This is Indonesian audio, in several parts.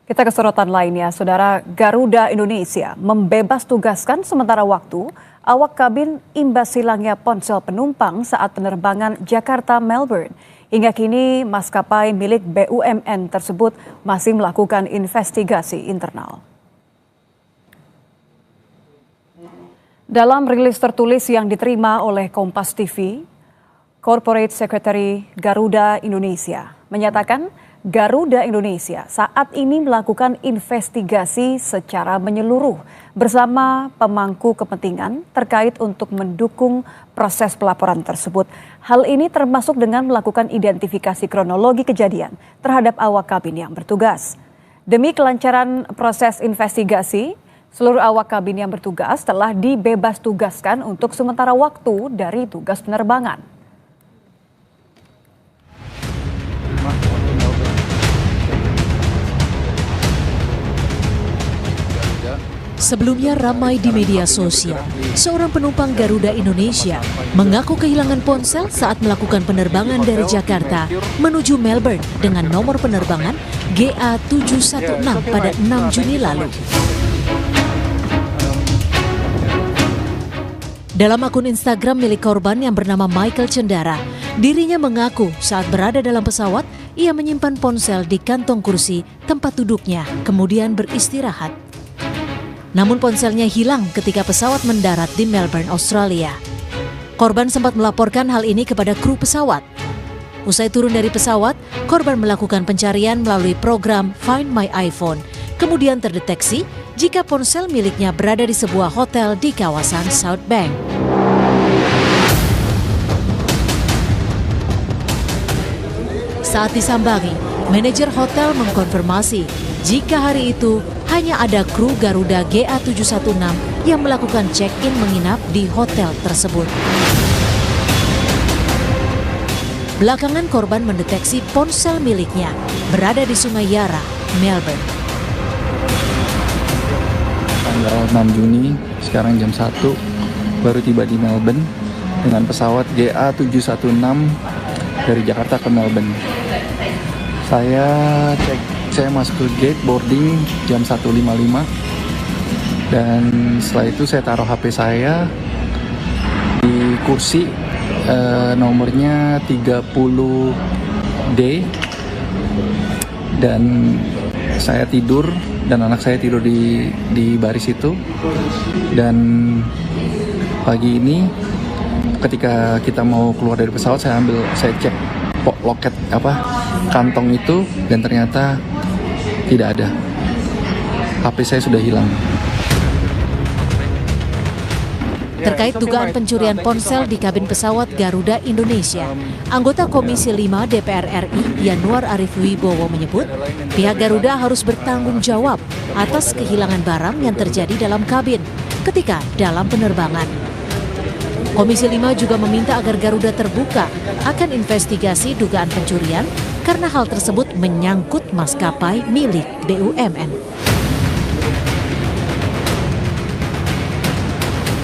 Kita ke sorotan lainnya, Saudara. Garuda Indonesia membebas tugaskan sementara waktu awak kabin imbas hilangnya ponsel penumpang saat penerbangan Jakarta-Melbourne. Hingga kini maskapai milik BUMN tersebut masih melakukan investigasi internal. Dalam rilis tertulis yang diterima oleh Kompas TV, Corporate Secretary Garuda Indonesia menyatakan Garuda Indonesia saat ini melakukan investigasi secara menyeluruh bersama pemangku kepentingan terkait untuk mendukung proses pelaporan tersebut. Hal ini termasuk dengan melakukan identifikasi kronologi kejadian terhadap awak kabin yang bertugas. Demi kelancaran proses investigasi, seluruh awak kabin yang bertugas telah dibebas tugaskan untuk sementara waktu dari tugas penerbangan. Sebelumnya ramai di media sosial, seorang penumpang Garuda Indonesia mengaku kehilangan ponsel saat melakukan penerbangan dari Jakarta menuju Melbourne dengan nomor penerbangan GA716 pada 6 Juni lalu. Dalam akun Instagram milik korban yang bernama Michael Cendara, dirinya mengaku saat berada dalam pesawat, ia menyimpan ponsel di kantong kursi tempat duduknya, kemudian beristirahat. Namun ponselnya hilang ketika pesawat mendarat di Melbourne, Australia. Korban sempat melaporkan hal ini kepada kru pesawat. Usai turun dari pesawat, korban melakukan pencarian melalui program Find My iPhone. Kemudian terdeteksi jika ponsel miliknya berada di sebuah hotel di kawasan South Bank. Saat disambangi, manajer hotel mengkonfirmasi jika hari itu hanya ada kru Garuda GA716 yang melakukan check-in menginap di hotel tersebut. Belakangan korban mendeteksi ponsel miliknya berada di Sungai Yara, Melbourne. Tanggal 6 Juni, sekarang jam 1, baru tiba di Melbourne dengan pesawat GA716 dari Jakarta ke Melbourne. Saya masuk ke gate boarding jam 1.55 dan setelah itu saya taruh HP saya di kursi nomornya 30D dan saya tidur dan anak saya tidur di baris itu. Dan pagi ini ketika kita mau keluar dari pesawat saya cek loket kantong itu dan ternyata tidak ada. HP saya sudah hilang. Terkait dugaan pencurian ponsel di kabin pesawat Garuda Indonesia, anggota Komisi 5 DPR RI Yanuar Arif Wibowo menyebut pihak Garuda harus bertanggung jawab atas kehilangan barang yang terjadi dalam kabin ketika dalam penerbangan. Komisi 5 juga meminta agar Garuda terbuka akan investigasi dugaan pencurian karena hal tersebut menyangkut maskapai milik BUMN.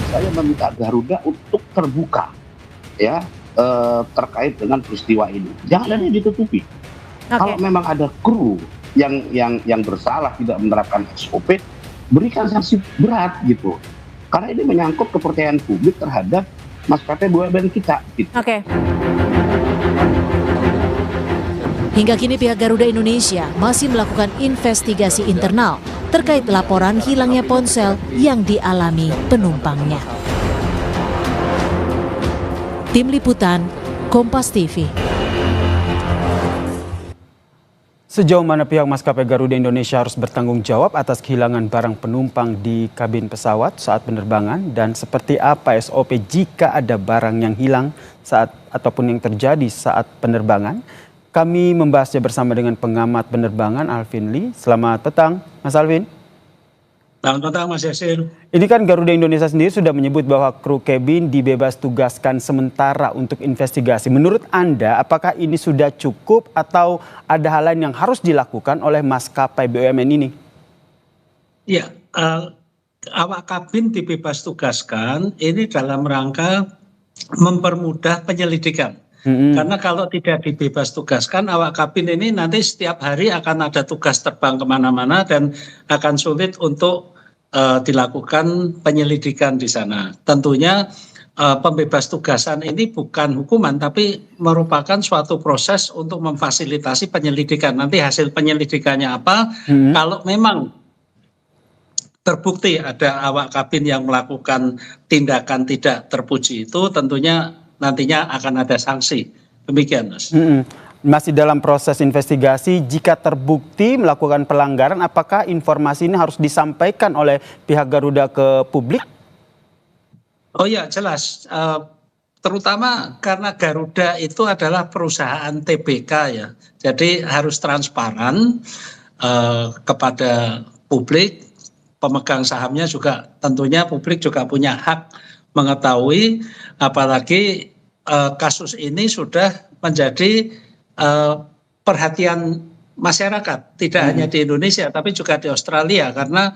Saya meminta Garuda untuk terbuka ya terkait dengan peristiwa ini. Jangan ada yang ditutupi. Okay. Kalau memang ada kru yang bersalah tidak menerapkan SOP, berikan sanksi berat gitu. Karena ini menyangkut kepercayaan publik terhadap maskapai BUMN kita. Gitu. Oke. Hingga kini pihak Garuda Indonesia masih melakukan investigasi internal terkait laporan hilangnya ponsel yang dialami penumpangnya. Tim Liputan, Kompas TV. Sejauh mana pihak maskapai Garuda Indonesia harus bertanggung jawab atas kehilangan barang penumpang di kabin pesawat saat penerbangan, dan seperti apa SOP jika ada barang yang hilang saat ataupun yang terjadi saat penerbangan? Kami membahasnya bersama dengan pengamat penerbangan Alvin Lee. Selamat petang, Mas Alvin. Selamat petang, Mas Yasir. Ini kan Garuda Indonesia sendiri sudah menyebut bahwa kru kabin dibebas tugaskan sementara untuk investigasi. Menurut Anda, apakah ini sudah cukup atau ada hal lain yang harus dilakukan oleh maskapai BUMN ini? Ya, awak kabin dibebas tugaskan ini dalam rangka mempermudah penyelidikan. Karena kalau tidak dibebas tugaskan, awak kabin ini nanti setiap hari akan ada tugas terbang kemana-mana dan akan sulit untuk dilakukan penyelidikan di sana. Tentunya pembebas tugasan ini bukan hukuman, tapi merupakan suatu proses untuk memfasilitasi penyelidikan. Nanti hasil penyelidikannya apa? Kalau memang terbukti ada awak kabin yang melakukan tindakan tidak terpuji itu, tentunya nantinya akan ada sanksi. Demikian, Mas. Masih dalam proses investigasi, jika terbukti melakukan pelanggaran, apakah informasi ini harus disampaikan oleh pihak Garuda ke publik? Oh ya, jelas. Terutama karena Garuda itu adalah perusahaan TBK ya. Jadi harus transparan kepada publik. Pemegang sahamnya juga tentunya publik juga punya hak mengetahui, apalagi kasus ini sudah menjadi perhatian masyarakat, tidak hanya di Indonesia tapi juga di Australia, karena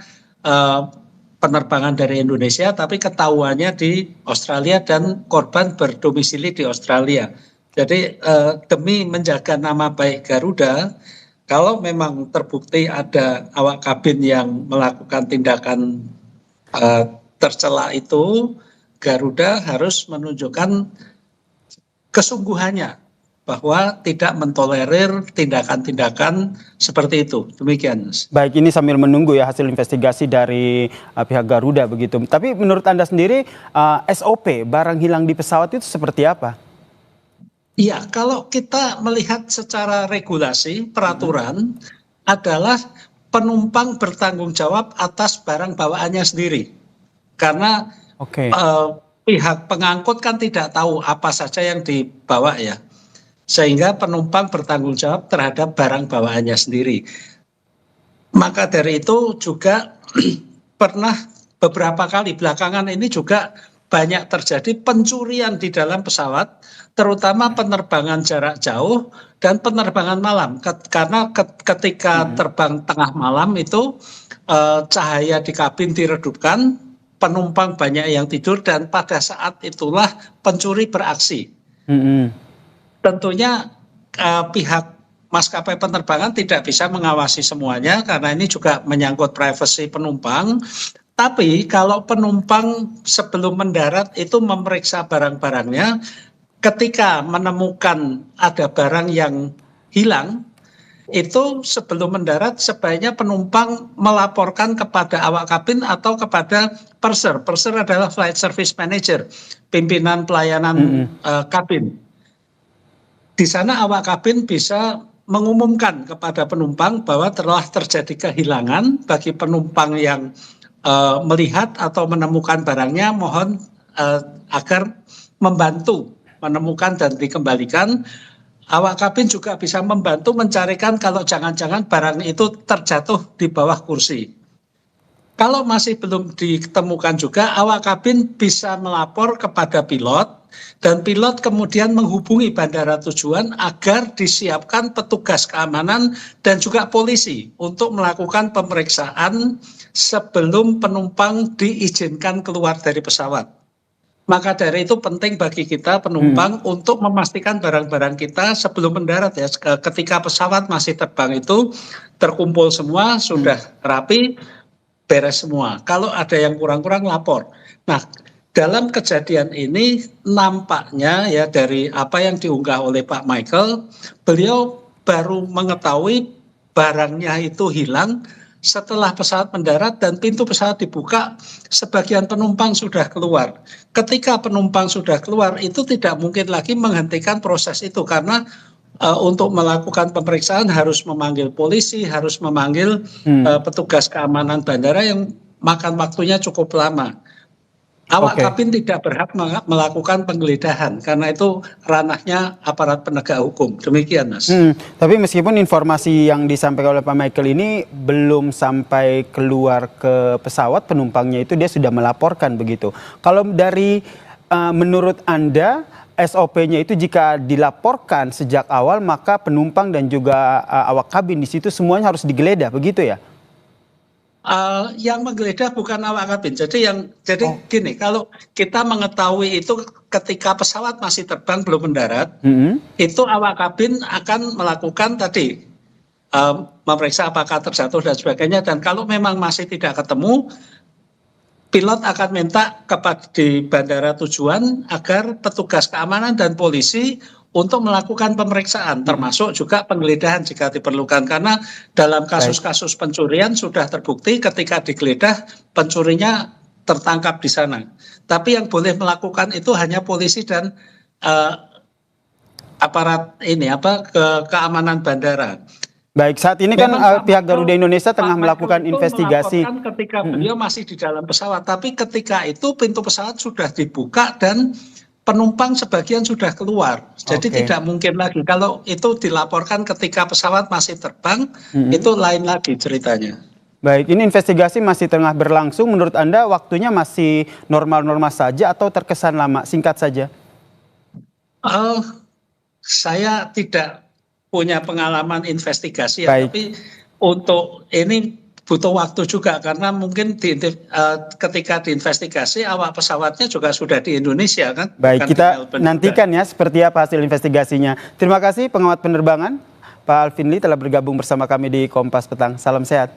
penerbangan dari Indonesia tapi ketahuannya di Australia dan korban berdomisili di Australia. Jadi demi menjaga nama baik Garuda, kalau memang terbukti ada awak kabin yang melakukan tindakan tercela itu, Garuda harus menunjukkan kesungguhannya bahwa tidak mentolerir tindakan-tindakan seperti itu. Demikian. Baik, ini sambil menunggu ya hasil investigasi dari pihak Garuda begitu. Tapi menurut Anda sendiri SOP barang hilang di pesawat itu seperti apa? Iya, kalau kita melihat secara regulasi, peraturan adalah penumpang bertanggung jawab atas barang bawaannya sendiri. Karena pihak pengangkut kan tidak tahu apa saja yang dibawa ya. Sehingga penumpang bertanggung jawab terhadap barang bawaannya sendiri. Maka dari itu juga pernah beberapa kali belakangan ini juga banyak terjadi pencurian di dalam pesawat, terutama penerbangan jarak jauh dan penerbangan malam. Karena ketika terbang tengah malam itu cahaya di kabin diredupkan, penumpang banyak yang tidur dan pada saat itulah pencuri beraksi. Tentunya pihak maskapai penerbangan tidak bisa mengawasi semuanya karena ini juga menyangkut privasi penumpang. Tapi kalau penumpang sebelum mendarat itu memeriksa barang-barangnya, ketika menemukan ada barang yang hilang, itu sebelum mendarat sebaiknya penumpang melaporkan kepada awak kabin atau kepada purser. Purser adalah Flight Service Manager, pimpinan pelayanan kabin. Di sana awak kabin bisa mengumumkan kepada penumpang bahwa telah terjadi kehilangan. Bagi penumpang yang melihat atau menemukan barangnya, mohon agar membantu menemukan dan dikembalikan. Awak kabin juga bisa membantu mencarikan kalau jangan-jangan barang itu terjatuh di bawah kursi. Kalau masih belum ditemukan juga, awak kabin bisa melapor kepada pilot dan pilot kemudian menghubungi bandara tujuan agar disiapkan petugas keamanan dan juga polisi untuk melakukan pemeriksaan sebelum penumpang diizinkan keluar dari pesawat. Maka dari itu penting bagi kita penumpang untuk memastikan barang-barang kita sebelum mendarat ya. Ketika pesawat masih terbang itu terkumpul semua, sudah rapi, beres semua. Kalau ada yang kurang-kurang lapor. Nah, dalam kejadian ini nampaknya ya dari apa yang diunggah oleh Pak Michael, beliau baru mengetahui barangnya itu hilang setelah pesawat mendarat dan pintu pesawat dibuka, sebagian penumpang sudah keluar. Ketika penumpang sudah keluar, itu tidak mungkin lagi menghentikan proses itu karena untuk melakukan pemeriksaan harus memanggil polisi, harus memanggil petugas keamanan bandara yang makan waktunya cukup lama. Awak kabin tidak berhak melakukan penggeledahan karena itu ranahnya aparat penegak hukum. Demikian, Mas. Tapi meskipun informasi yang disampaikan oleh Pak Michael ini belum sampai keluar ke pesawat, penumpangnya itu dia sudah melaporkan begitu. Kalau dari menurut Anda SOP-nya itu jika dilaporkan sejak awal maka penumpang dan juga awak kabin di situ semuanya harus digeledah begitu ya? Yang menggeledah bukan awak kabin. Jadi gini, kalau kita mengetahui itu ketika pesawat masih terbang belum mendarat, itu awak kabin akan melakukan tadi memeriksa apakah terjatuh dan sebagainya. Dan kalau memang masih tidak ketemu, pilot akan minta kepada di bandara tujuan agar petugas keamanan dan polisi untuk melakukan pemeriksaan, termasuk juga penggeledahan jika diperlukan. Karena dalam kasus-kasus pencurian sudah terbukti ketika digeledah pencurinya tertangkap di sana. Tapi yang boleh melakukan itu hanya polisi dan aparat keamanan bandara. Baik, saat ini kan pihak Garuda Indonesia tengah melakukan investigasi. Ketika beliau masih di dalam pesawat, tapi ketika itu pintu pesawat sudah dibuka dan penumpang sebagian sudah keluar. Jadi tidak mungkin lagi. Kalau itu dilaporkan ketika pesawat masih terbang, itu lain lagi ceritanya. Baik, ini investigasi masih tengah berlangsung. Menurut Anda waktunya masih normal-normal saja atau terkesan lama? Singkat saja. Saya tidak punya pengalaman investigasi ya, tapi untuk ini butuh waktu juga karena mungkin ketika diinvestigasi awak pesawatnya juga sudah di Indonesia kan. Baik, kita nantikan ya seperti apa hasil investigasinya. Terima kasih pengamat penerbangan Pak Alvin Lee telah bergabung bersama kami di Kompas Petang. Salam sehat.